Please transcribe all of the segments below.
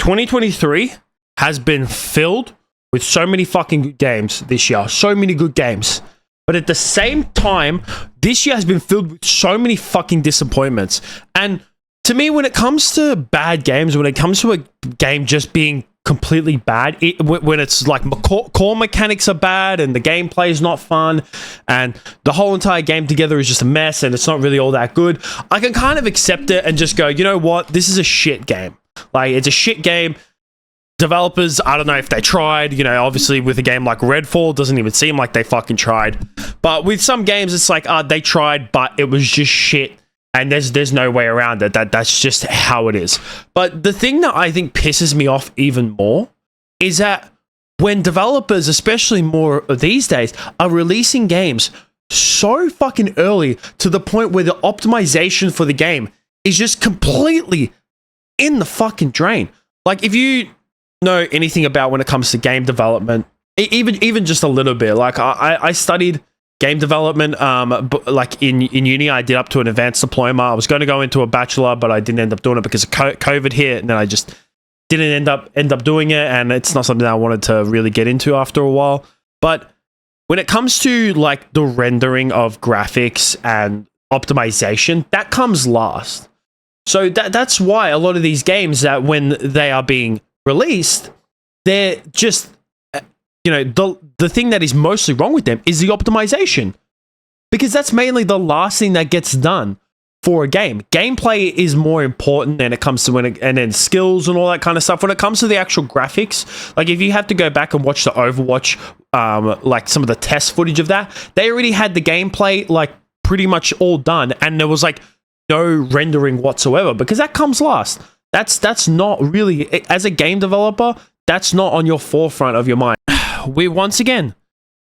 2023 has been filled with so many fucking good games this year. So many good games. But at the same time, this year has been filled with so many fucking disappointments. And to me, when it comes to bad games, when it comes to a game just being completely bad, when it's like core mechanics are bad and the gameplay is not fun and the whole entire game together is just a mess and it's not really all that good, I can kind of accept it and just go, you know what? This is a shit game. Like, it's a shit game. Developers, I don't know if they tried, you know, obviously with a game like Redfall, doesn't even seem like they fucking tried. But with some games, it's like, they tried, but it was just shit. And there's no way around it. That's just how it is. But the thing that I think pisses me off even more is that when developers, especially more these days, are releasing games so fucking early to the point where the optimization for the game is just completely in the fucking drain. Like, if you know anything about when it comes to game development, even just a little bit, like I studied game development, like in uni. I did up to an advanced diploma. I was going to go into a bachelor, but I didn't end up doing it because of COVID hit, and then I just didn't end up doing it, and it's not something that I wanted to really get into after a while. But when it comes to like the rendering of graphics and optimization, that comes last. So that's why a lot of these games, that when they are being released, they're just, you know, the thing that is mostly wrong with them is the optimization, because that's mainly the last thing that gets done for a game. Gameplay is more important than it comes to and then skills and all that kind of stuff. When it comes to the actual graphics, like if you have to go back and watch the Overwatch, like some of the test footage of that, they already had the gameplay like pretty much all done, and there was like no rendering whatsoever, because that comes last. That's not really, as a game developer, that's not on your forefront of your mind. We once again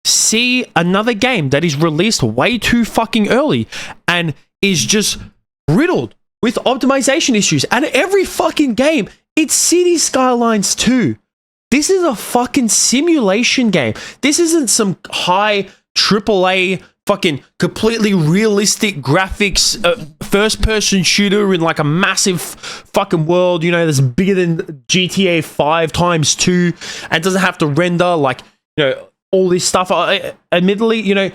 see another game that is released way too fucking early and is just riddled with optimization issues. And every fucking game, it's City Skylines 2. This is a fucking simulation game. This isn't some high AAA fucking completely realistic graphics, first-person shooter in like a massive fucking world, you know, that's bigger than GTA 5 times 2, and doesn't have to render, like, you know, all this stuff. Admittedly, you know,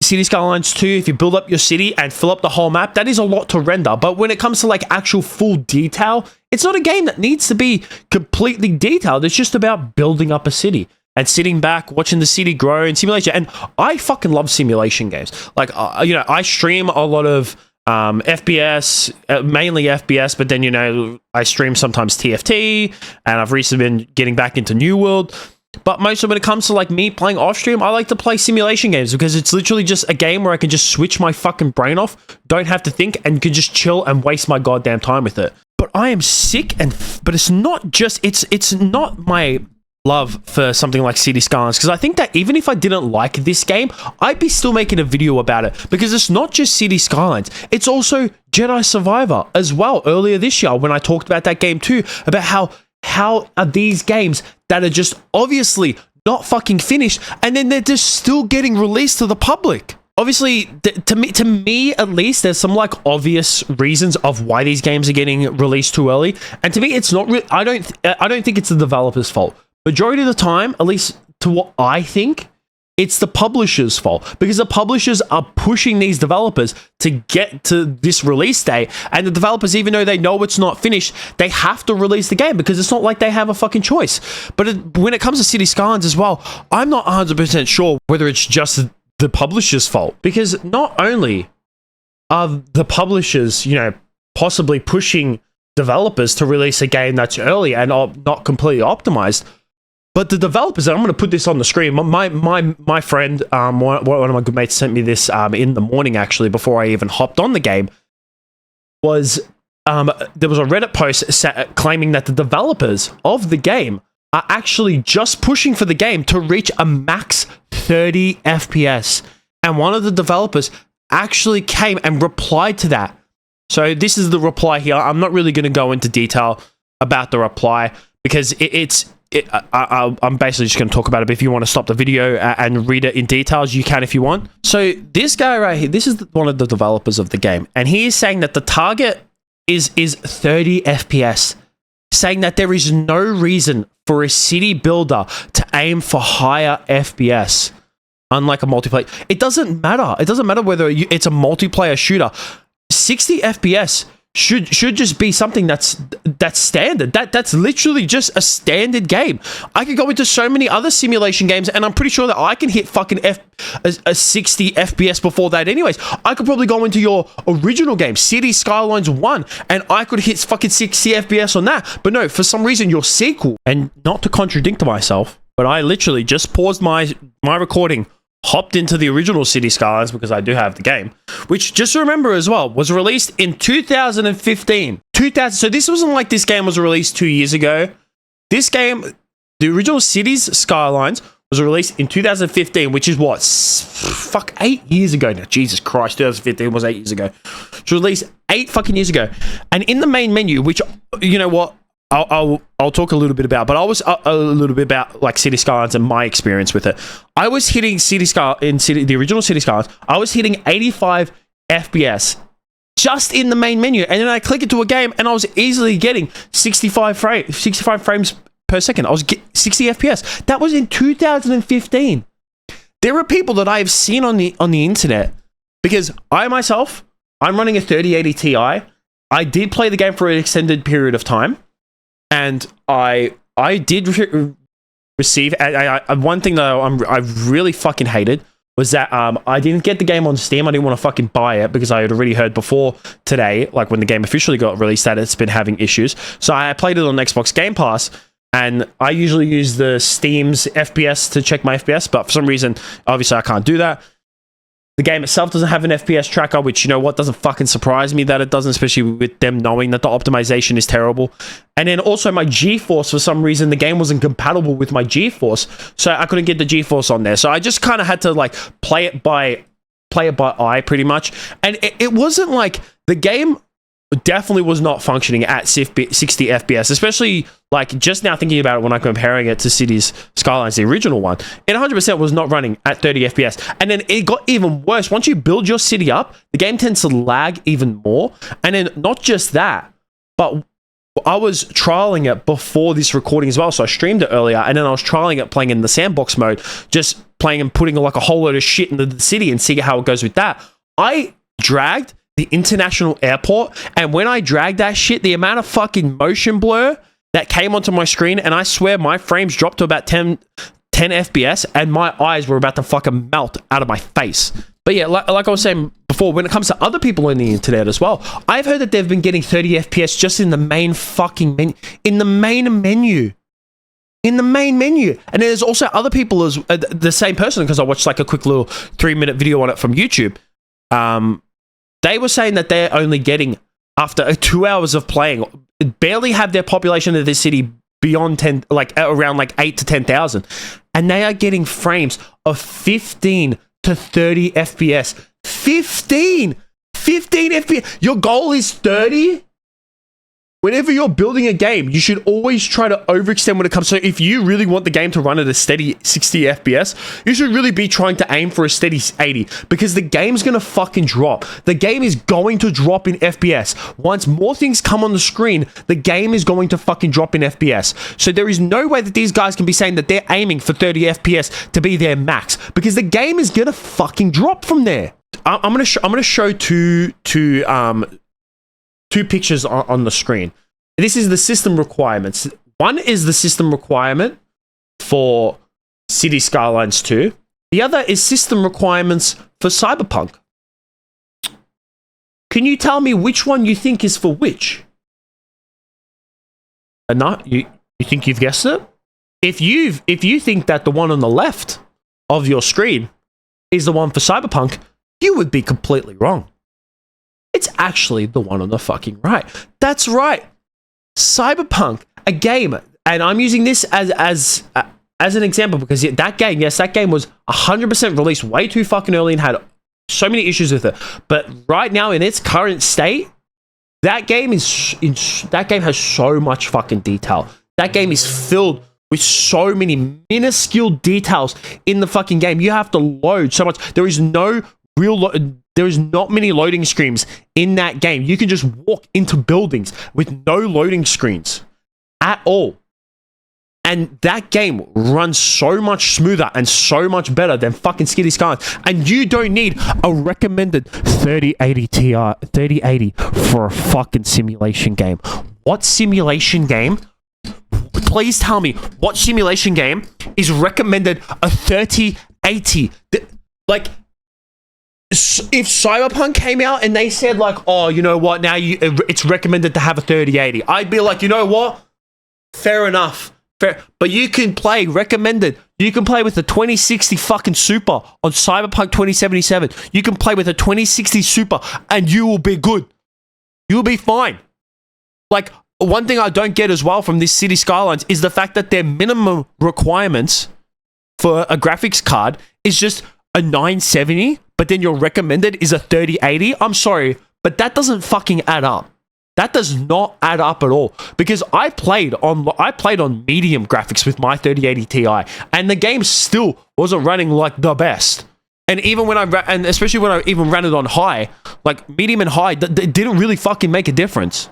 City Skylines 2, if you build up your city and fill up the whole map, that is a lot to render. But when it comes to like actual full detail, it's not a game that needs to be completely detailed. It's just about building up a city and sitting back, watching the city grow in simulation. And I fucking love simulation games. Like, you know, I stream a lot of FPS, mainly FPS, but then, you know, I stream sometimes TFT, and I've recently been getting back into New World. But mostly when it comes to like me playing off stream, I like to play simulation games because it's literally just a game where I can just switch my fucking brain off, don't have to think, and can just chill and waste my goddamn time with it. But I am sick, but it's not just, it's not my love for something like City Skylines, because I think that even if I didn't like this game, I'd be still making a video about it, because it's not just City Skylines, it's also Jedi Survivor as well. Earlier this year when I talked about that game too, about how are these games that are just obviously not fucking finished, and then they're just still getting released to the public. Obviously, to me at least, there's some like obvious reasons of why these games are getting released too early, and to me, it's not really. I don't think it's the developers' fault. Majority of the time, at least to what I think, it's the publishers' fault, because the publishers are pushing these developers to get to this release day, and the developers, even though they know it's not finished, they have to release the game because it's not like they have a fucking choice. But when it comes to City Skylines as well, I'm not 100% sure whether it's just the publishers' fault, because not only are the publishers, you know, possibly pushing developers to release a game that's early and not completely optimized, but the developers, and I'm going to put this on the screen. My friend, one of my good mates sent me this in the morning, actually, before I even hopped on the game, was there was a Reddit post claiming that the developers of the game are actually just pushing for the game to reach a max 30 FPS. And one of the developers actually came and replied to that. So this is the reply here. I'm not really going to go into detail about the reply, because I'm basically just going to talk about it. But if you want to stop the video and read it in details, you can if you want. So this guy right here, this is one of the developers of the game, and he is saying that the target is 30 FPS. saying that there is no reason for a city builder to aim for higher FPS, unlike a multiplayer. It doesn't matter. It doesn't matter whether it's a multiplayer shooter. 60 FPS should just be something that's standard. That's literally just a standard game. I could go into so many other simulation games, and I'm pretty sure that I can hit fucking a 60 FPS before that anyways. I could probably go into your original game, City Skylines 1, and I could hit fucking 60 FPS on that. But no, for some reason, your sequel, and not to contradict myself, but I literally just paused my recording, hopped into the original City Skylines because I do have the game, which, just remember as well, was released in 2015. So this wasn't like this game was released 2 years ago. This game, the original Cities Skylines, was released in 2015, which is what? Fuck, 8 years ago now. Jesus Christ, 2015 was 8 years ago. It was released 8 fucking years ago. And in the main menu, which, you know what? I'll talk a little bit about, but I was a little bit about like City Skylines and my experience with it. I was hitting the original City Skylines. I was hitting 85 FPS just in the main menu, and then I click into a game, and I was easily getting 65 frames per second. I was getting 60 FPS. That was in 2015. There are people that I have seen on the internet, because I myself, I'm running a 3080 Ti. I did play the game for an extended period of time. And I did receive one thing that I really fucking hated was that I didn't get the game on Steam. I didn't want to fucking buy it because I had already heard before today, like when the game officially got released, that it's been having issues. So I played it on Xbox Game Pass, and I usually use the Steam's FPS to check my FPS, but for some reason, obviously I can't do that. The game itself doesn't have an FPS tracker, which, you know what, doesn't fucking surprise me that it doesn't, especially with them knowing that the optimization is terrible. And then also my GeForce, for some reason, the game wasn't compatible with my GeForce, so I couldn't get the GeForce on there. So I just kind of had to like play it by eye, pretty much. And it wasn't like the game definitely was not functioning at 60 FPS, especially like just now thinking about it when I'm comparing it to Cities Skylines, the original one. It 100% was not running at 30 FPS. And then it got even worse. Once you build your city up, the game tends to lag even more. And then not just that, but I was trialing it before this recording as well. So I streamed it earlier, and then I was trialing it playing in the sandbox mode, just playing and putting like a whole load of shit into the city and seeing how it goes with that. I dragged the international airport, and when I dragged that shit, the amount of fucking motion blur that came onto my screen, and I swear my frames dropped to about 10 FPS, and my eyes were about to fucking melt out of my face. But yeah, like I was saying before, when it comes to other people on the internet as well, I've heard that they've been getting 30 FPS just in the main fucking menu. In the main menu. And there's also other people as the same person, because I watched like a quick little 3-minute video on it from YouTube. They were saying that they're only getting, after 2 hours of playing, barely have their population of this city beyond 10, like around like 8 to 10,000. And they are getting frames of 15 to 30 FPS. 15 FPS. Your goal is 30? Whenever you're building a game, you should always try to overextend when it comes. So if you really want the game to run at a steady 60 FPS, you should really be trying to aim for a steady 80, because the game's going to fucking drop. The game is going to drop in FPS. Once more things come on the screen, the game is going to fucking drop in FPS. So there is no way that these guys can be saying that they're aiming for 30 FPS to be their max, because the game is going to fucking drop from there. I'm going to show two pictures on the screen. This is the system requirements. One is the system requirement for City Skylines 2. The other is system requirements for Cyberpunk. Can you tell me which one you think is for which? No, you think you've guessed it? If you think that the one on the left of your screen is the one for Cyberpunk, you would be completely wrong. It's actually the one on the fucking right. That's right. Cyberpunk, a game, and I'm using this as an example because that game was 100% released way too fucking early and had so many issues with it. But right now, in its current state, that game has so much fucking detail. That game is filled with so many minuscule details in the fucking game. You have to load so much. There is no There's not many loading screens in that game. You can just walk into buildings with no loading screens. at all. And that game runs so much smoother and so much better than fucking Skitty Skylines. And you don't need a recommended 3080 Ti, 3080 for a fucking simulation game. What simulation game? Please tell me what simulation game is recommended a 3080? Like, if Cyberpunk came out and they said like, oh, you know what? Now it's recommended to have a 3080. I'd be like, you know what? Fair enough. Fair. But you can play recommended. You can play with the 2060 fucking Super on Cyberpunk 2077. You can play with a 2060 Super and you will be good. You'll be fine. Like, one thing I don't get as well from this City Skylines is the fact that their minimum requirements for a graphics card is just a 970, but then your recommended is a 3080. I'm sorry, but that doesn't fucking add up. That does not add up at all, because I played on medium graphics with my 3080 Ti, and the game still wasn't running like the best. And even when especially when I even ran it on high, like medium and high, it didn't really fucking make a difference.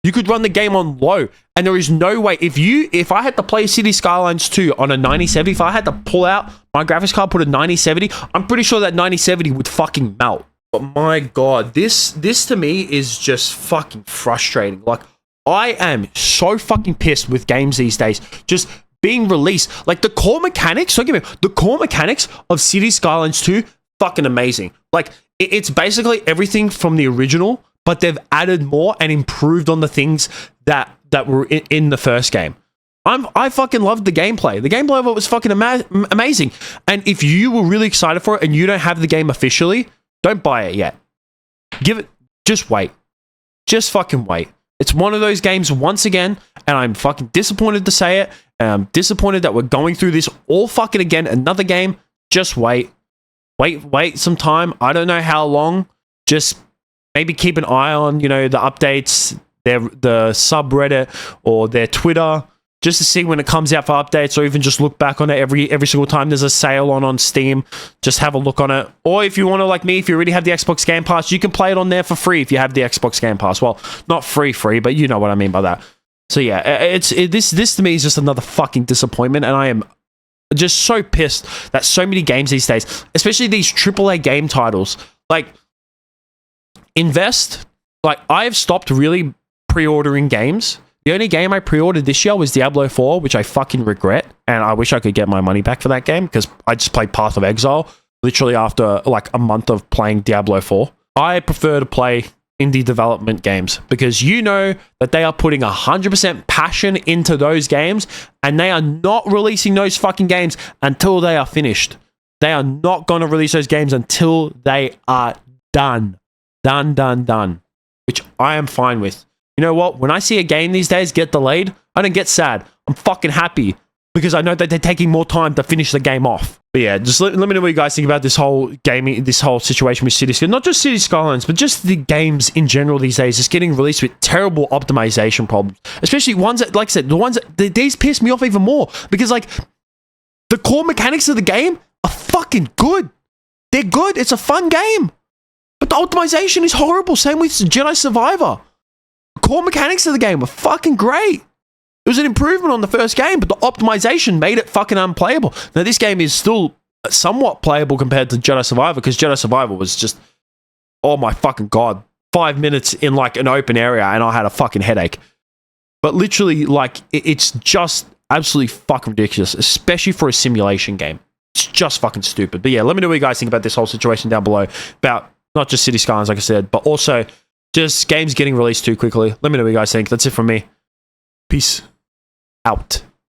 You could run the game on low, and there is no way, if I had to play City Skylines 2 on a 9070, if I had to pull out my graphics card, put a 9070, I'm pretty sure that 9070 would fucking melt. But my god, this to me is just fucking frustrating. Like, I am so fucking pissed with games these days just being released. Like, the core mechanics, don't get me wrong, the core mechanics of City Skylines 2, fucking amazing. Like, it's basically everything from the original, but they've added more and improved on the things that were in the first game. I fucking loved the gameplay. The gameplay of it was fucking amazing. And if you were really excited for it and you don't have the game officially, don't buy it yet. Just wait. Just fucking wait. It's one of those games once again, and I'm fucking disappointed to say it, and I'm disappointed that we're going through this all fucking again. Another game. Just wait. Wait some time. I don't know how long. Just maybe keep an eye on, the updates, the subreddit or their Twitter, just to see when it comes out for updates, or even just look back on it every single time there's a sale on Steam. Just have a look on it. Or if you want to, like me, if you already have the Xbox Game Pass, you can play it on there for free if you have the Xbox Game Pass. Well, not free, but you know what I mean by that. So yeah, this to me is just another fucking disappointment, and I am just so pissed that so many games these days, especially these AAA game titles, like invest. Like, I've stopped really pre-ordering games. The only game I pre-ordered this year was Diablo 4, which I fucking regret, and I wish I could get my money back for that game, because I just played Path of Exile literally after like a month of playing Diablo 4. I prefer to play indie development games, because you know that they are putting 100% passion into those games, and they are not releasing those fucking games until they are finished. They are not going to release those games until they are done. Done. Which I am fine with. You know what? When I see a game these days get delayed, I don't get sad. I'm fucking happy, because I know that they're taking more time to finish the game off. But yeah, just let me know what you guys think about this whole situation with City Skylines. Not just City Skylines, but just the games in general these days, just getting released with terrible optimization problems. Especially ones that, like I said, these piss me off even more, because like the core mechanics of the game are fucking good. They're good. It's a fun game. But the optimization is horrible. Same with Jedi Survivor. Core mechanics of the game were fucking great. It was an improvement on the first game, but the optimization made it fucking unplayable. Now, this game is still somewhat playable compared to Jedi Survivor, because Jedi Survivor was just, oh my fucking god, 5 minutes in like an open area and I had a fucking headache. But literally, like, it's just absolutely fucking ridiculous, especially for a simulation game. It's just fucking stupid. But yeah, let me know what you guys think about this whole situation down below, about not just City Skylines, like I said, but also just games getting released too quickly. Let me know what you guys think. That's it from me. Peace out.